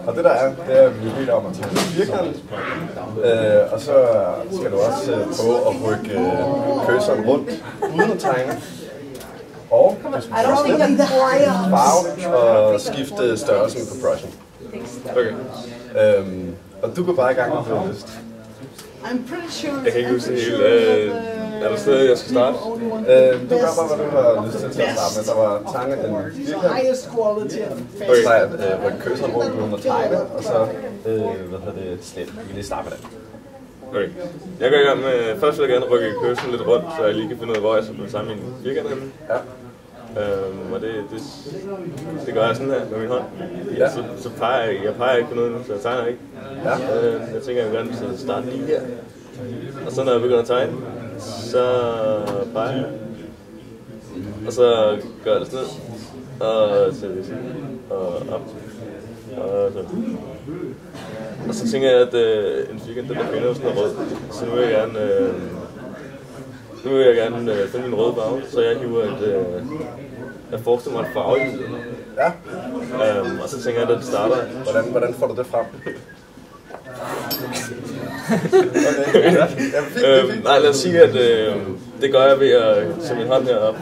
Og det der er, det er, at vi beder om at tage en firkant, og så skal du også prøve at rykke køseren rundt uden at tegne. Og du skal skifte farve og skifte størrelsen på brushen. Okay. Og du går bare i gang med det lyst. Jeg kan ikke huske det hele. Er der stadig, jeg skal starte? Du gør bare, hvad du har lyst til at starte med. Der var tegne en firkant, så rykke køseren rundt uden at tegne, og så slet. Vi kan lige starte med det. Okay. Jeg går i gang med, først vil jeg gerne rykke køseren lidt rundt, så jeg lige kan finde ud af, hvor jeg skal blive sammen med min firkant henne. Ja. Og det gør jeg sådan her med min hånd. Ja. Så peger jeg peger ikke på noget, så jeg tegner ikke. Ja. Jeg tænker, jeg vil gerne starte lige her. Og så når jeg begynder at tegne, så peger jeg. Og så gør jeg det sådan ned. Og så og op. Og så tænker jeg, at en firkant, der finder sådan noget rød. Så nu vil jeg gerne finde min røde farve, så jeg hiver jeg forestiller mig et farve i. Ja. Og så tænker jeg, at det starter. Hvordan får du det frem? Nej, lad os sige, at det gør jeg ved at tage min hånd herop,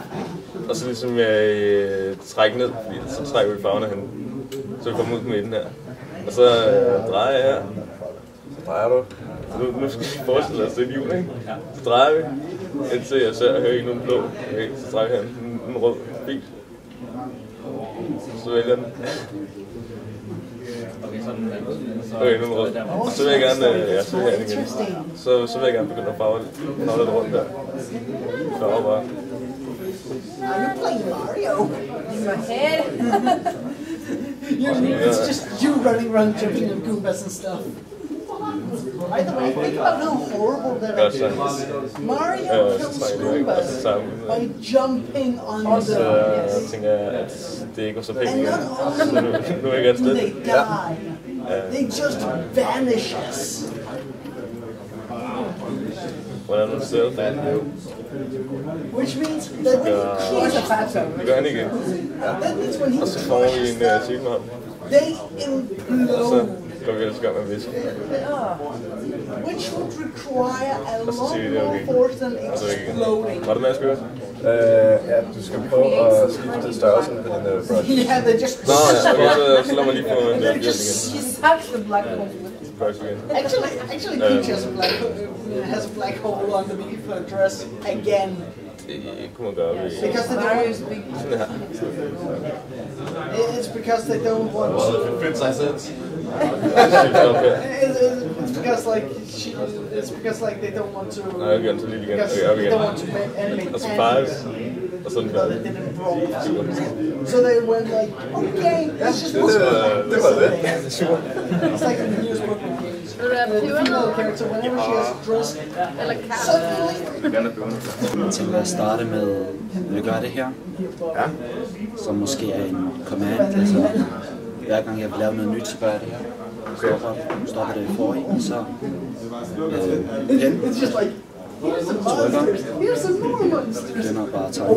og så ligesom jeg trækker ned, fordi så trækker vi farverne hen, så vi kommer ud på midten her. Og så drejer jeg her. Så drejer du? Nu skal vi forestille os, det er et hjul, ikke? Så drejer vi, indtil jeg ser, at jeg hører ikke nogen blå. Okay, så drejer jeg en rød bil. Så vælger den. Okay, nu er den rød. Og så vil jeg gerne, så vil jeg igen. Så vil jeg gerne begynde at farve lidt rundt der. Farve bare. Are you playing Mario? In my head. It's just you running around jumping on Goombas and stuff. By the way, think about how horrible that is. Mario kills Goombas by jumping on them. Så tænker jeg, at det ikke var så pænt igen. Nu er jeg igen sted. They die. They just vanishes. Hvordan er det stedet? Which means that when he kills a fatso, det gør han igen. That means when he og så får vi en sigmahånd. They implode. Går vi ellers i gang med at viske. Which would require a lot more force than exploding. Var det med at skøre? Ja, du skal prøve at skifte størrelsen på den brush. Yeah, they just... Nå, ja, så lad mig lige få en igen. She sucks the black hole. Actually, Peach has a black hole underneath her dress again. Det kunne man gøre. Because the Mario's big. It's because they don't want to. It's because like they don't want to. Nej, igen, så lige igen. They don't want to animate og så five, og så den færdig. So they went like, okay, let's just put det var det. It's like in the news book. The female character, whenever she has dressed, suddenly. Jeg tænker at starte med at gøre det her, som måske er en command, altså hver gang jeg vil lave noget nyt, så gør jeg det her. Stopper det i forrige, og så trykker, begynder bare at tegne.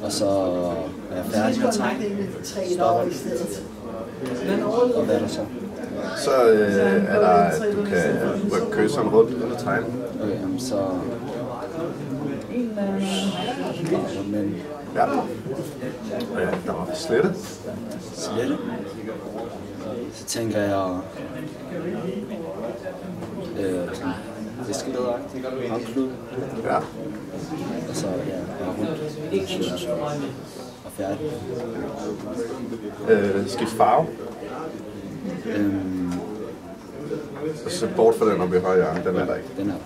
Og så er jeg færdig med at tegne, stopper og hvad er der så? Så er der, at du kan rykke køseren rundt uden at tegne. Okay, så... Men... Ja. Der var slette. Slette. Så tænker jeg... Fiskelederagtigt. Håndklud. Ja. Og så jeg rundt. Og færdig. Skift farve. Og så bort fra den oppe i højre hjørne, den er der ikke. Den er der.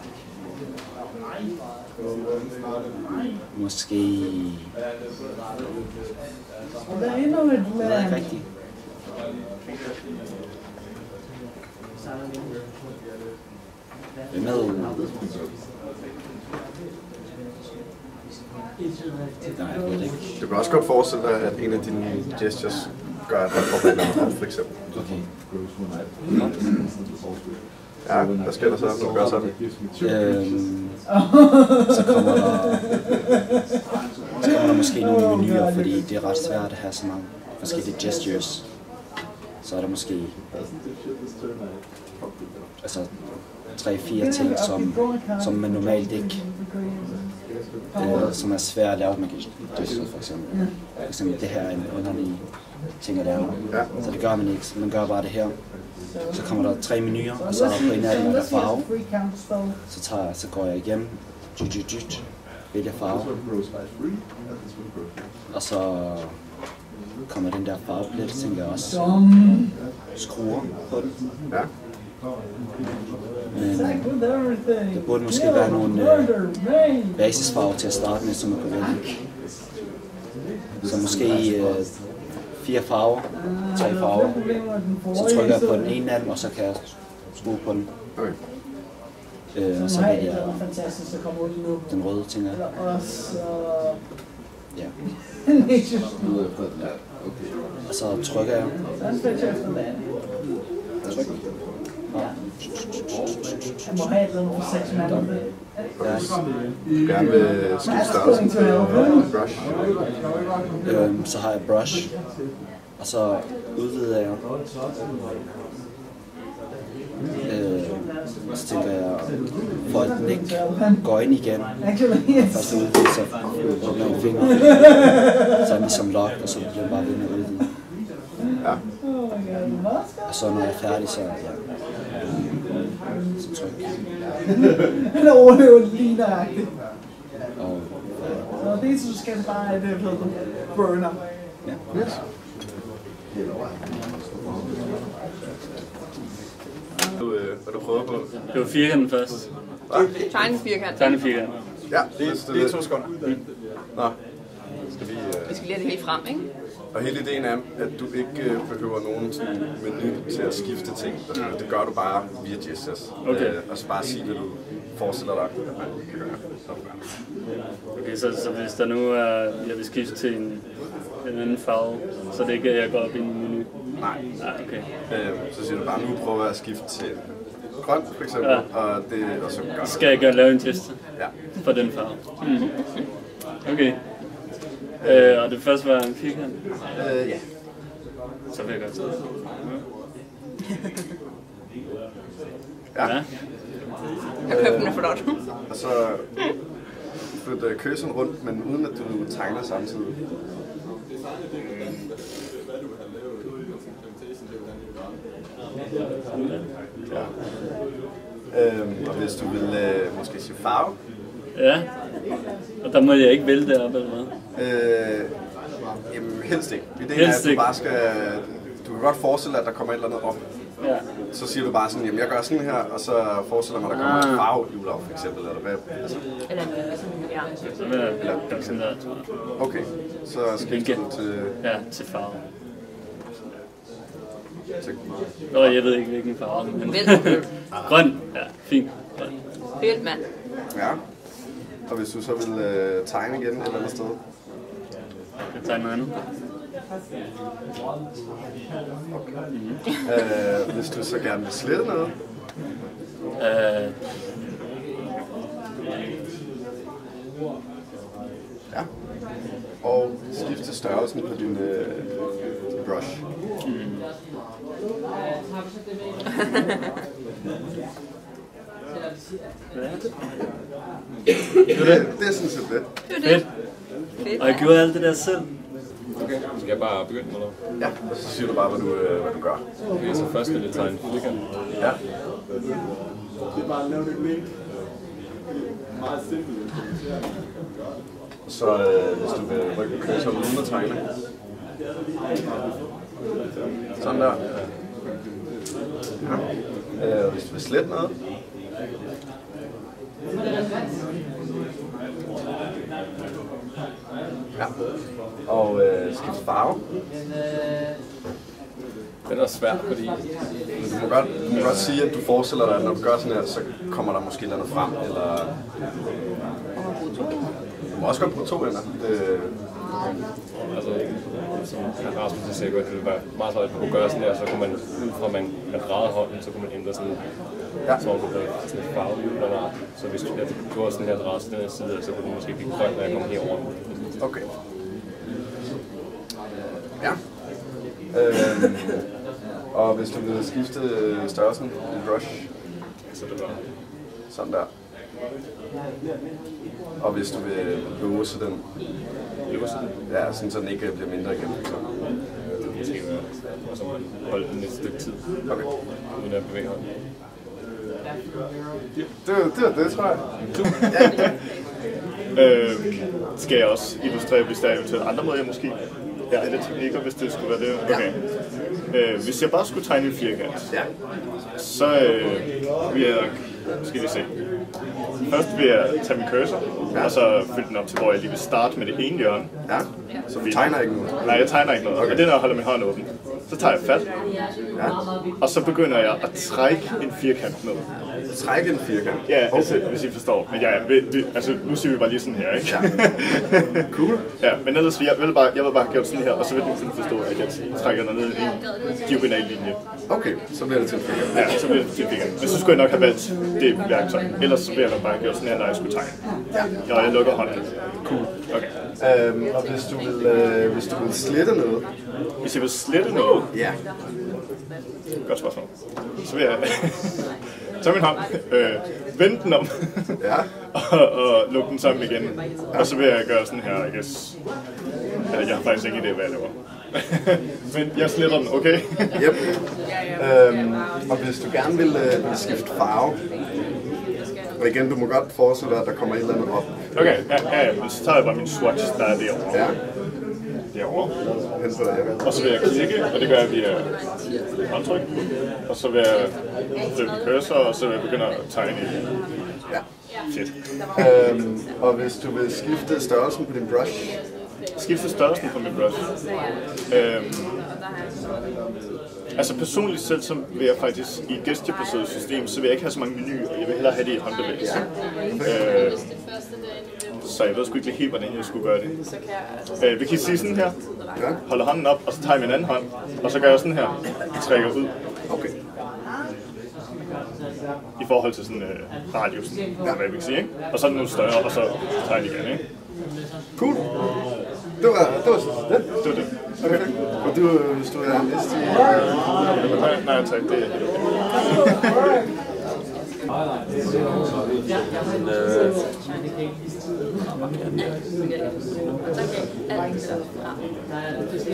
Måske... Det er ikke rigtigt. Hvem med? Du kan også godt forestille dig, at en af dine gestures gør, at der kommer en anden op, for eksempel. Okay. Ja, hvad sker der så, når du gør sådan? Så kommer der måske nogle menuer, fordi det er ret svært at have så mange forskellige gestures. Så er der måske altså 3-4 ting, som man normalt ikke, som er svært at lave med gestures for eksempel. For eksempel det her er en underlig ting at lave, så det gør man ikke. Man gør bare det her. Så kommer der 3 menuer, og så på en af dem er der farve. Så går jeg igennem, vælger farve, og så kommer den der farveplet, tænker jeg også, skruer på den. Ja. Men der burde måske være nogle basisfarver til at starte med, som man kan vælge. Så måske 4 farver, 3 farver. Så trykker jeg på den ene af dem, og så kan jeg skrue på den. Og så vælger jeg den røde, tænker jeg. Ja. Og så trykker jeg. Tryk. Jeg må have et eller andet for 6 mand. Gerne vil skifte størrelsen til brush. Så har jeg brush, og så udvider jeg. Så tænker jeg, for at den ikke går ind igen, først udvider, så åbner jeg fingre. Så er den ligesom locked, og så bliver den bare ved med at udvide. Ja. Og så når jeg er færdig, så tryk. Han overlever lige nøjagtigt. Og det så skal det bare have det burner. Ja. Yes. Hvad du prøver på? Det var firkanten først. Tegnefirkant. Tegnefirkanten. Ja, det er 2 sekunder. Nå. Vi skal lige have det helt frem, ikke? Og hele ideen er, at du ikke behøver nogen sådan menu til at skifte ting. Det gør du bare via gestures. Okay. Og så bare sige, hvad du forestiller dig, at man kan gøre. Okay, så hvis der nu er, jeg vil skifte til en anden farve, så det ikke er, jeg går op i en menu? Nej. Okay. Så siger du bare, nu prøver jeg at skifte til grøn, for eksempel, ja. og så gør skal jeg gøre lave en test? Ja. For den farve? Okay. Og det første var en firkant? Ja. Så vil jeg godt tage. Ja. Jeg købte den flot. Og så flytte køsen rundt, men uden at du tegner samtidig. Ja. Og hvis du vil måske sige farve. Ja. Og der må jeg ikke vælge deroppe, eller hvad? Jamen, helst ikke. Ideen er, at du bare skal... Du kan godt forestille dig, at der kommer et eller andet op. Ja. Så siger du bare sådan, jamen jeg gør sådan her, og så forestiller mig, at der kommer et farvehjul op, for eksempel, eller hvad? Altså. Eller ja. Så vil jeg gøre sådan der, tror jeg. Okay, så skifter du til... Ja, til farve. Jeg ved ikke, hvilken farve, men... Grøn. Ja, fint. Grøn. Helt mand. Ja. Og hvis du så vil tegne igen et eller andet sted? Jeg tegner noget andet. Okay. Hvis du så gerne vil slette noget? Ja. Og skifte størrelsen på din brush. Det er sådan set det. Fedt. Og jeg gjorde alt det der selv. Okay, skal jeg bare begynde med noget? Ja, og så siger du bare, hvad du gør. Okay, så først vil jeg tegne firkant. Ja. Så hvis du vil rykke kørsel uden at tegne. Sådan der. Ja. Hvis du vil slette noget. Ja. Og skifte farve. Det er svært, fordi... Du må godt sige, at du forestiller dig, at når du gør sådan her, så kommer der måske noget frem, eller... Du må også godt bruge 2 ender. Altså, som Rasmus sagde godt, det ville være meget svært, at man kunne gøre sådan her, så kunne man, ud fra at man drejer hånden, så kunne man ændre sådan, så man kunne have sådan et farvehjul eller noget. Så hvis jeg gjorde sådan her drejet til den her side, så kunne det måske blive grønt, når jeg kom herover. Okay. Ja. Og hvis du vil skifte størrelsen i brush, så det bare sådan der. Og hvis du vil låse den, ja, sådan så den ikke bliver mindre igen. Og så holde den et stykke tid, okay. Uden at bevæge hånden. Det tror jeg. Skal jeg også illustrere, hvis der er eventuelt andre måder, jeg måske er lidt teknikker, hvis det skulle være det? Okay. Hvis jeg bare skulle tegne en firkant, så vil jeg, skal vi se. Først vil jeg tage min cursor, og så fylde den op til, hvor jeg lige vil starte med det ene hjørne. Ja, så vi tegner ikke noget? Nej, jeg tegner ikke noget. Okay. Og det er, når jeg holder min hånd åben. Så tager jeg fat, og så begynder jeg at trække en firkant ned. Trække en firkant? Ja, altså, hvis I forstår. Men ja, altså, nu siger vi bare lige sådan her, ikke? Ja. Cool. Ja, men ellers jeg vil bare have gjort sådan her, og så vil du kunne forstå, at jeg trækker ned i en diagonal linje. Okay, så bliver det til en firkant. Ja, så bliver det til en firkant. Men så skulle jeg nok have valgt det værktøj. Ellers så vil jeg bare have gjort sådan her, når jeg skulle tegne. Ja, og jeg lukker hånden. Cool. Okay. Og hvis du vil slette noget? Hvis jeg vil slette noget? Ja. Godt spørgsmål. Så vil jeg tage min hånd, vende den om, og lukke den sammen igen. Og så vil jeg gøre sådan her, I guess. Jeg har faktisk ikke idé, hvad jeg laver. Men jeg sletter den, okay? Yep. Og hvis du gerne vil skifte farve, og igen, du må godt forestille dig, at der kommer et eller andet op. Okay, ja, så tager jeg bare min swatch, der er derovre. Ja. Derovre. Og så vil jeg klikke, og det gør jeg via håndtryk. Og så vil jeg flytte cursor, og så vil jeg begynde at tegne i. Ja. Shit. Og hvis du vil skifte størrelsen på din brush? Skifte størrelsen på min brush? Altså personligt selv, så vil jeg faktisk i et gesturebaseret system, så vil jeg ikke have så mange menuer. Jeg vil hellere have det i håndbevægelse. Så jeg ved sgu ikke helt, hvordan jeg skulle gøre det. Vi kan sige sådan her. Holder hånden op, og så tager jeg min anden hånd. Og så gør jeg sådan her. Trækker ud. Okay. I forhold til sådan radiusen, hvad vi kan sige, ikke? Og så er den nu større, og så tager jeg igen, ikke? Cool. Det var det. Okay. Og du, hvis du er næste i... Nej, tak. Det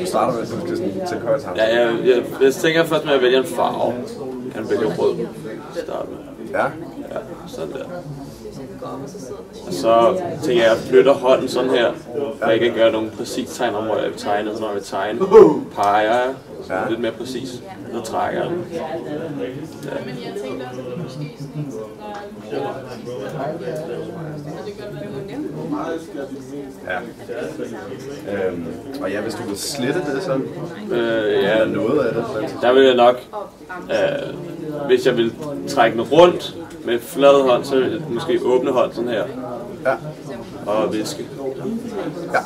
Du starter med, at du skal tænke højt sammen. Ja, jeg tænker først med at vælge en farve. Jeg vælger rød. Starte med. Ja? Ja, sådan der. Og så tænker jeg, at jeg flytter hånden sådan her, for jeg kan gøre nogle præcis tegn om, hvor jeg vil tegne. Så når jeg vil tegne, peger jeg lidt mere præcis. Så trækker jeg den. Ja. Og ja, hvis du vil slette det så, ja, noget af det. Der vil jeg nok, hvis jeg vil trække den rundt med flad hånd, så vil jeg måske åbne hånd sådan her. Ja. Og viske. Ja.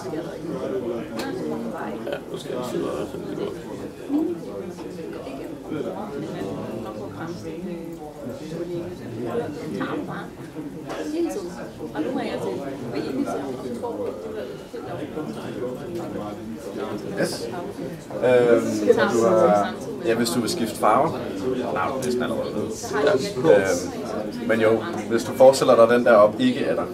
Ja, nu skal jeg sidde og finde det godt. Yes. Du har, ja, hvis du vil skifte farve. Nej, det er næsten allerede. Men jo, hvis du forestiller dig den der op ikke er der.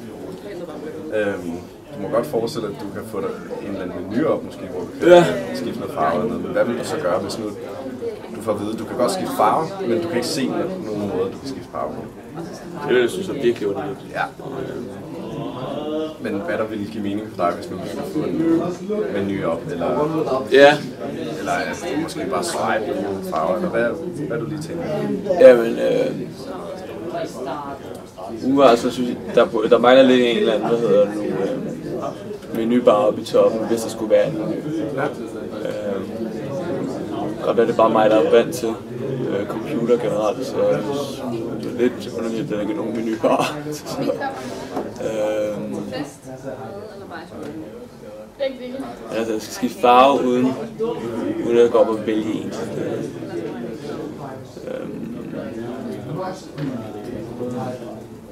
Du må godt forestille dig, at du kan få en eller anden menu op, måske, hvor du kan skifte noget farve. Hvad vil du så gøre, hvis nu du får at vide, at du kan godt skifte farve, men du kan ikke se nogen måde, du kan skifte farve på? Det vil jeg synes er virkelig underligt. Ja. Men hvad der ville give mening for dig, hvis man skulle få en menu op, eller, eller altså, måske bare swipe nogle farver, eller hvad du lige tænker? Jamen, umiddelbart så synes jeg, der mangler lidt en eller anden, hvad hedder det nu, menubar oppe i toppen, hvis der skulle være en menu. Og det er bare mig, der er vant til computer generelt, så det er lidt underligt, at der ikke er nogen menubar. Altså, jeg skal skifte farve uden at gå op og vælge en.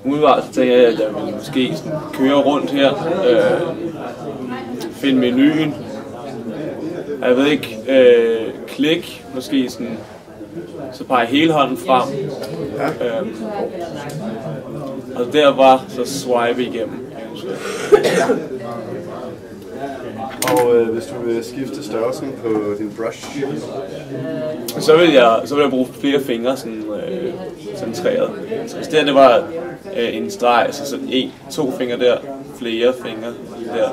Umiddelbart så tænker jeg, at jeg vil måske køre rundt her, finde menuen, Jeg ved ikke, klik, måske sådan, så peger hele hånden frem. Ja. Og derfra så swipe igennem. Og hvis du vil skifte størrelsen på din brush, så vil jeg bruge flere fingre sådan centreret. Så hvis det var en streg, så 2 fingre der, flere fingre der.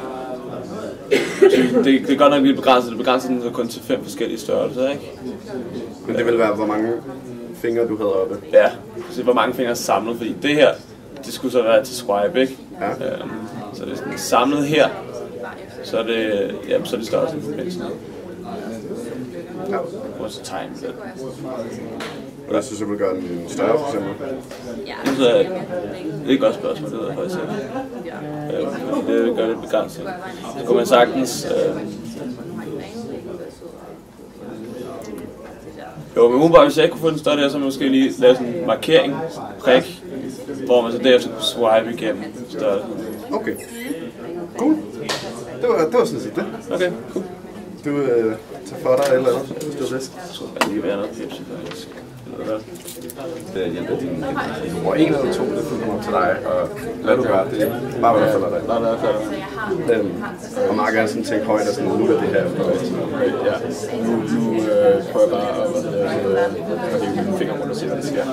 Det er godt nok lidt begrænset. Det begrænser den kun til 5 forskellige størrelser, ikke? Men det vil være, hvor mange fingre du havde oppe? Ja, så hvor mange fingre samlet, fordi det her, det skulle så være til swipe, ikke? Ja. Så det er sådan samlet her, så er det, så er det størrelsen for mindst. Ja. Og så tegne det. Og hvis du så vil gøre den større, for eksempel? Det er et godt spørgsmål, det ved jeg faktisk ikke. Det gør det begrænset. Så kunne man sagtens... Jo, men umiddelbart, hvis jeg ikke kunne få den større der, så måske lige lave sådan en markering, prik, hvor man så derefter kunne swipe igennem størrelsen. Okay. Cool. Det var sådan set det. Okay, cool. Du tager for dig eller andet, hvis du har lyst. Så kan lige være noget Pepsi, faktisk. Det hjælper din bror 1 eller 2, det kommer til dig, og lad du gøre det. Bare hvad der falder dig. Bare hvad der falder dig. Og Mark er sådan tænkt højt og sådan, nu er det her. Ja, nu prøver jeg bare at hive mine fingre rundt og se, hvad det sker.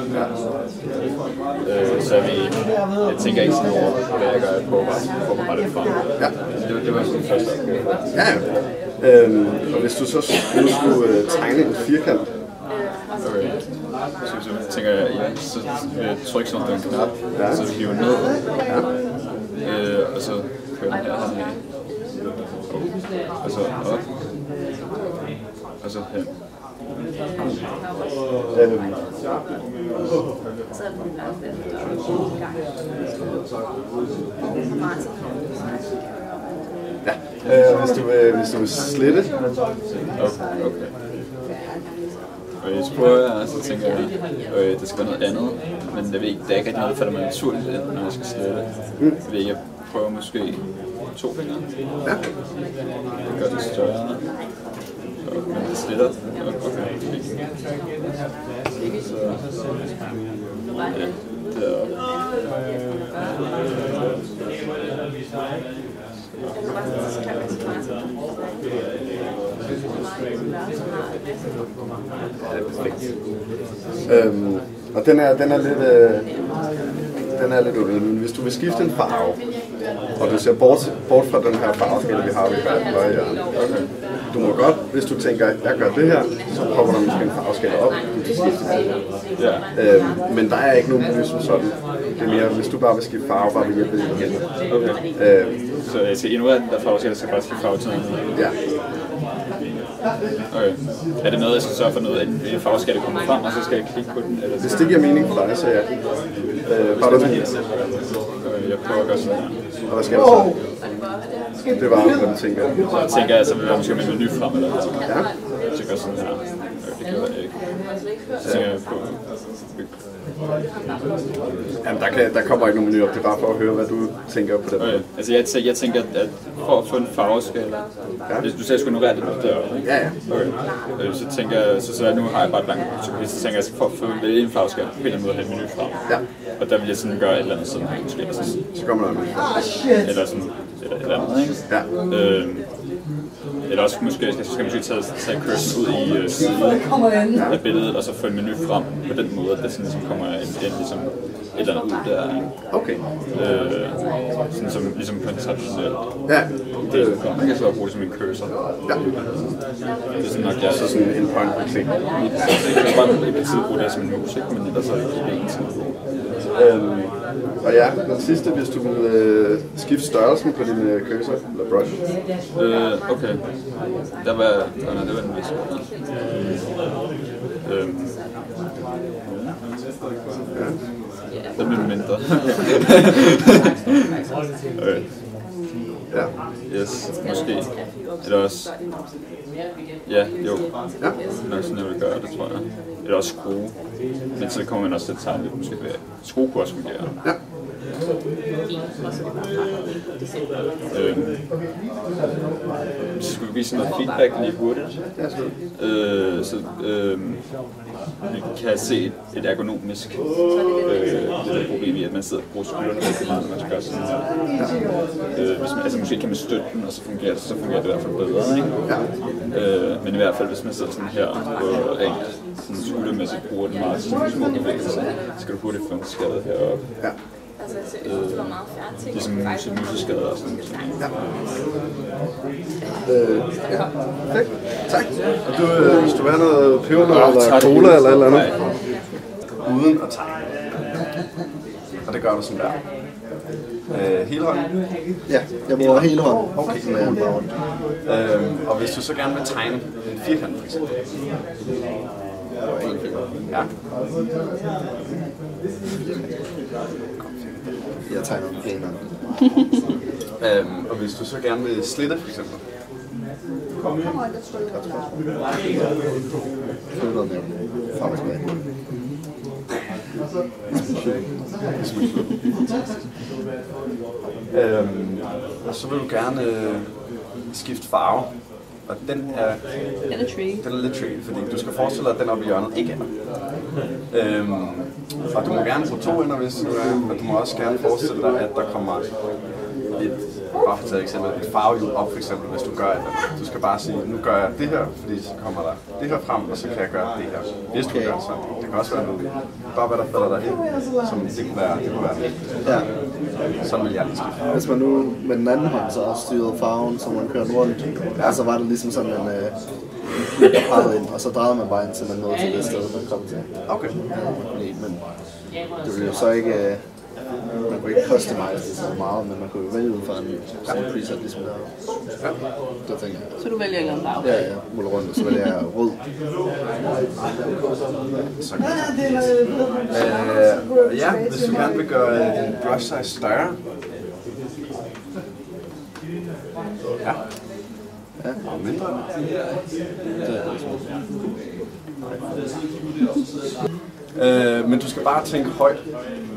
Så jeg tænker ikke sådan over, hvad jeg gør, jeg prøver bare lidt frem. Ja. Det var sådan det første opgave. Ja, og hvis du så nu skulle tegne en firkant, okay. Så tænker jeg, så vil jeg trykke sådan på en knap, så vi hiver ned, og så kører den her sådan af, og så op, og så hen. Ja, hvis du vil slette. Okay. Og så prøver jeg, så tænker jeg, at det skal være noget andet, men jeg ved ikke, der er ikke rigtig noget, der falder mig naturligt ind, når jeg skal slette. Jeg ved ikke, jeg prøver måske 2 fingre. Ja. Det gør det større. Men det sletter. Okay. Så deroppe. Og den er lidt underlig, men hvis du vil skifte en farve, og du ser bort fra den her farveskala, vi har ved højre hjørne, du må godt, hvis du tænker, jeg gør det her, så popper der måske en farveskala op, du kan skifte det. Men der er ikke nogen menu som sådan. Det er mere, hvis du bare vil skifte farve, bare vil hjælpe dine hænder. Okay. Så jeg skal ignorere den der farveskala, så jeg bare skifte farve til noget? Ja. Okay. Er det noget, jeg skal sørge for noget, at en farveskala kommer frem, og så skal jeg klikke på den? Eller hvis det giver mening for dig, så ja. Bare du til. Jeg prøver at gøre sådan her. Og hvad skal du så? Det var, hvad du tænker. Så jeg tænker, at så vil jeg måske med en menu frem eller noget. Ja. Så gør sådan her. Det gør jeg ikke. Så tænker jeg på... Jamen, der kommer ikke nogen menu op, det er bare for at høre, hvad du tænker på det. Okay. Altså jeg tænker, at for at få en farveskala, hvis du sagde, at jeg skulle ignorere det på døren, ikke? Ja. Okay. Så tænker jeg, så nu har jeg bare et langt så tænker jeg, for at få en farveskala, på en eller anden måde at have en menu frem. Ja. Og der vil jeg sådan gøre et eller andet sådan, måske. Så kommer der en menu. Eller sådan, eller et eller andet, ikke? Ja. Eller også måske, jeg skal måske tage cursor ud i siden af billedet, og så få en menu frem på den måde, at det sådan, ligesom kommer en ligesom et eller andet ud der. Okay. Sådan som, ligesom på en traditionel. Ja. Man kan så bruge det som en cursor. Ja. Det er sådan nok, jeg så sådan en point and click. Jeg kan bare i princippet bruge det som en mus, men ellers så ikke en tid. Og ja, den sidste, hvis du vil skifte størrelsen på din cursor eller brush. Okay. Det var den vist. Den bliver mindre. Okay. Ja. Yes, måske. Eller også... Ja, jo. Ja. Nok sådan, jeg vil gøre det, tror jeg. Eller også skrue. Men så kommer man også til at tegne lidt, måske. Skrue kunne også fungere. Ja. Og så er det bare fra december. Så skulle vi give sådan noget feedback lige hurtigt. Så vi kan se et ergonomisk det problem i, at man sidder og bruger skuldrene rigtig meget, når man skal gøre sådan her. Hvis man, altså måske kan man støtte den, og så fungerer det i hvert fald bedre. Ikke? Men i hvert fald, hvis man sidder sådan her og rent sådan skuldermæssigt bruger den meget små bevægelser, så skal du hurtigt få en skade heroppe. Altså, jeg synes, det var meget færdigt. Ligesom museskader og sådan noget. Okay. Tak. Og du, hvis du vil have noget pebernødder eller cola eller et eller andet? Uden at tegne. Og det gør du sådan der. Hele hånden? Ja, jeg bruger hele hånden. Okay. Og hvis du så gerne vil tegne en firkant for eksempel? Ja. Jeg tegner en pænere. Og hvis du så gerne vil slitte for eksempel? Flytter med frem og tilbage. Og så vil du gerne skifte farve. Og den er lidt tricky, fordi du skal forestille dig, at den oppe i hjørnet ikke er der. Og du må gerne få 2 ender, hvis du er, men du må også gerne forestille dig, at der kommer bare for et eksempel, et farvehjul op for eksempel, hvis du gør det. Du skal bare sige, nu gør jeg det her, fordi så kommer der det her frem, og så kan jeg gøre det her. Hvis du gør sådan. Det kan også være noget, bare hvad der falder dig ind, som det kunne være. Ja. Sådan vil jeg lige skifte. Hvis man nu med den anden hånd så også styrede farven, så man kørte rundt, så var det ligesom sådan en der pegede ind, og så drejede man bare ind, til man nåede til det sted, man kom til. Okay. Men det ville jo så ikke... Man kunne ikke customize det så meget, men man kunne jo vælge ud fra en preset, ligesom der. Ja, det tænker jeg. Så du vælger en eller anden farve? Ja, muller rundt, og så vælger jeg rød. Ja, hvis du gerne vil gøre din brush size større. Ja. Og mindre. Men du skal bare tænke højt.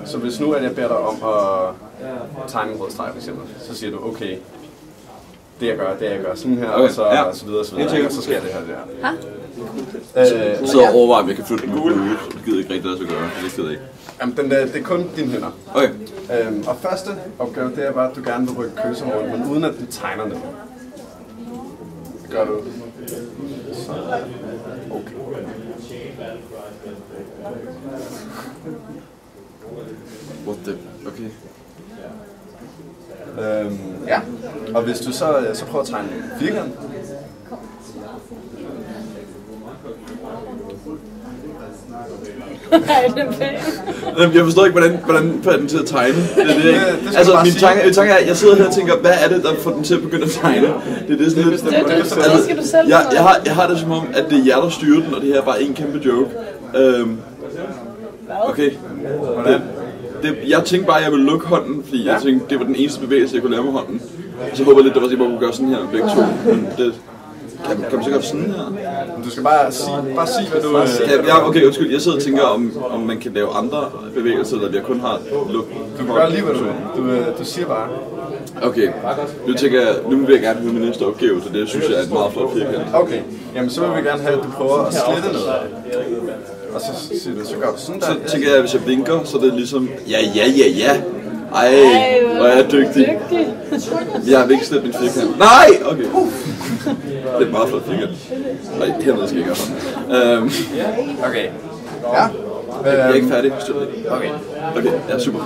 Så hvis nu at jeg beder dig om at tegne en rød streg for eksempel, så siger du okay, det jeg gør sådan her, okay, og så videre, og så sker det her der. Så overvejer om jeg kan flytte den ud. Det gider ikke rigtig lade sig gøre. Det gider ikke. Jamen det er kun dine hænder. Okay. Og første opgave, det er bare, at du gerne vil rykke køseren rundt, men uden at du tegner det. Det gør du. Så. Okay. What the... Okay. Ja, og hvis du så prøver at tegne en firkant. Jeg forstår ikke, hvordan får den til at tegne. Det altså, min tanke er, jeg sidder her og tænker, hvad er det, der får den til at begynde at tegne? Det er sådan lidt... Jeg har det som om, at det er jer, der styrer den, og det her er bare en kæmpe joke. Okay. Jeg tænkte bare, at jeg ville lukke hånden, fordi jeg tænkte, det var den eneste bevægelse, jeg kunne lave med hånden. Og så håber jeg lidt, at jeg kunne gøre sådan her med begge to. Men det... Kan man så gøre sådan her? Du skal bare sige hvad du... Ja, okay, undskyld. Jeg sidder og tænker, om man kan lave andre bevægelser, der vi kun har lukket. Du kan gøre lige, hvad du vil. Du siger bare. Okay. Nu tænker jeg, nu vil jeg gerne høre min næste opgave, så det synes jeg er et meget flot firkant. Okay. Jamen, så vil vi gerne have, at du prøver at slette noget. Og så siger du, så gør du sådan der. Så tænker jeg, at hvis jeg blinker, så er det ligesom, ja. Ej, hvor er jeg dygtig. Jeg har ikke slet min firkant. Nej! Okay. Det er et meget flot firkant. Nej, hernede skal jeg gøre hånden. Okay. Ja. Jeg er ikke færdig. Okay. Okay, ja, super.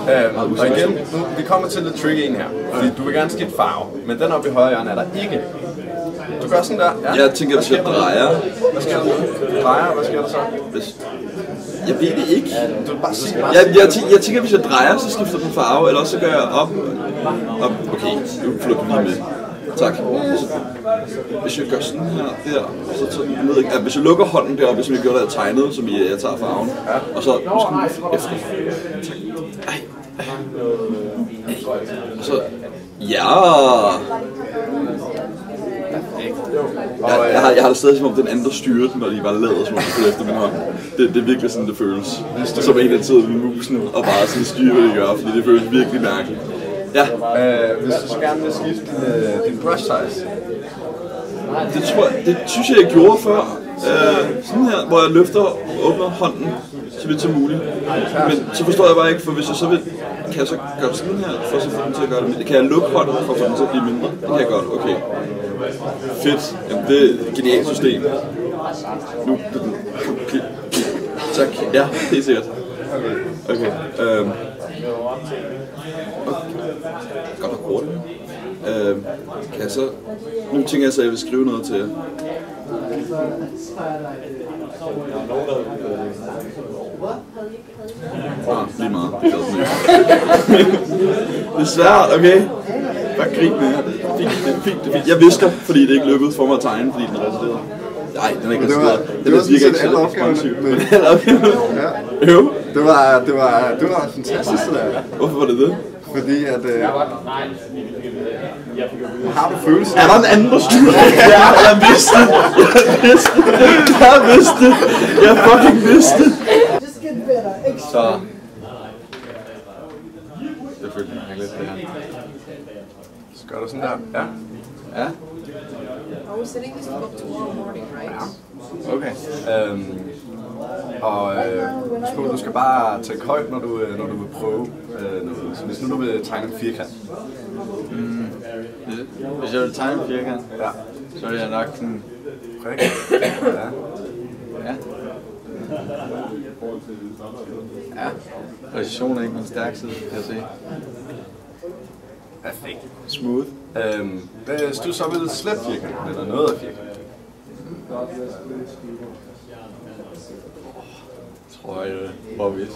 Og igen, vi kommer til lidt tricky en her. Fordi du vil gerne skifte farve, men den oppe i højre hjørne er der ikke. Du gør sådan der. Ja. Jeg tænker, at jeg drejer. Hvad sker der så? Drejer, hvad sker der så? Jeg ved det ikke. Du vil bare sige jeg tænker, hvis jeg drejer, så skifter den farve, eller også så gør jeg op. Okay, nu flytter du lige med. Tak. Hvis jeg gør sådan her, der, så ned, ja, hvis jeg lukker hånden deroppe, som jeg gjorde, da jeg tegnede, som jeg tager farven, og så efter. Tak. Og så, ja. perfekt. Jeg har det stadig som om den anden, der styrer den, når de bare lader som om de følger efter min hånd. Det er virkelig sådan, det føles. Som en, der sidder ved musen og bare sådan styrer, hvad de gør, fordi det føles virkelig mærkeligt. Ja. Hvis du så gerne vil skifte din brush size. Det synes jeg gjorde før. Sådan her, hvor jeg løfter og åbner hånden så vidt som muligt. Men så forstår jeg bare ikke, for hvis jeg så vil, kan jeg så gøre sådan her, for så få den til at gøre det mindre. Kan jeg lukke hånden for at få den til at blive mindre? Det kan jeg godt, okay. Fedt. Jamen, det er et genialt system. Nu, okay. Tak. Ja, helt sikkert. Okay. Godt nok hurtigt. Kan jeg så... Nu tænker jeg så, at jeg vil skrive noget til jer. Lige meget. Det er svært, okay? Bare grib med her. Det er fint. Jeg visker, fordi det ikke lykkedes for mig at tegne, fordi den er resideret. Nej, den er ikke resideret. Det var sådan set alle opgaverne. Jo. Det var fantastisk, det der. Hvorfor var det det? Fordi at... har du følelsen? Er der en anden, der styrer? Ja, jeg vidste det. Jeg fucking vidste det. Så... Det følte jeg lidt det her. Så gør du sådan der. Ja. Ja. I was sitting this book tomorrow morning, right? Okay. Du skal bare tænke højt, når du vil prøve. Så hvis nu du vil tegne en firkant. Hvis jeg vil tegne en firkant, ja, så er jeg nok sådan... Prik. Ja. Ja. Ja. Præcision er ikke min stærk side, kan jeg se. Perfekt. Smooth. Hvis du så vil slippe firkanten, eller noget af firkanten. Tror jeg, hvorvidt.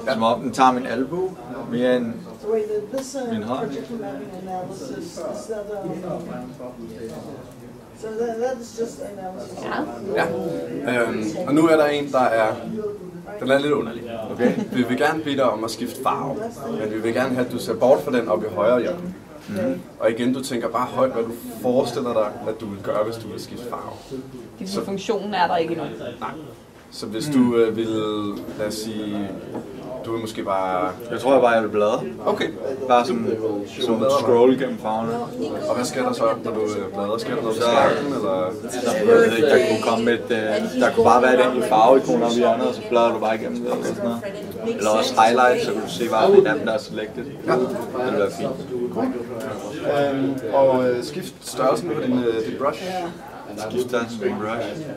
Som om den tager min albue mere end min hånd. Ja. Og nu er der en, der er... Den er lidt underlig. Okay? Vi vil gerne bede dig om at skifte farve, men vi vil gerne have, at du ser bort fra den op i højre hjørne. Og igen, du tænker bare højt, hvad du forestiller dig, at du vil gøre, hvis du vil skifte farve. Så funktionen er der ikke endnu. Nej. Så hvis du vil, lad os sige, du vil måske bare... Jeg tror bare, jeg vil bladre. Okay. Bare sådan scroll gennem farverne. Og hvad sker der så, når du bladrer? Sker der noget på skærmen, eller? Der kunne komme der kunne bare være et enkelt farveikon oppe i hjørnet, og så bladrer du bare igennem det, eller sådan noget. Eller også highlight, så kan du se, hvad det er, der er selected. Ja. Det vil være fint. Og skift størrelsen på din brush. Skift størrelsen på din brush. Ja.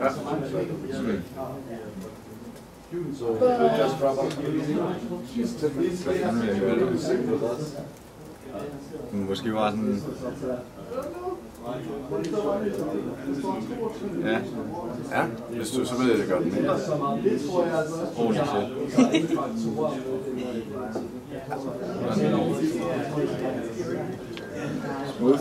Måske bare sådan... Ja. Ja, hvis du så vil gøre den mindre. Roligt selv. Smooth.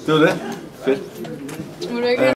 Det var det. Fedt.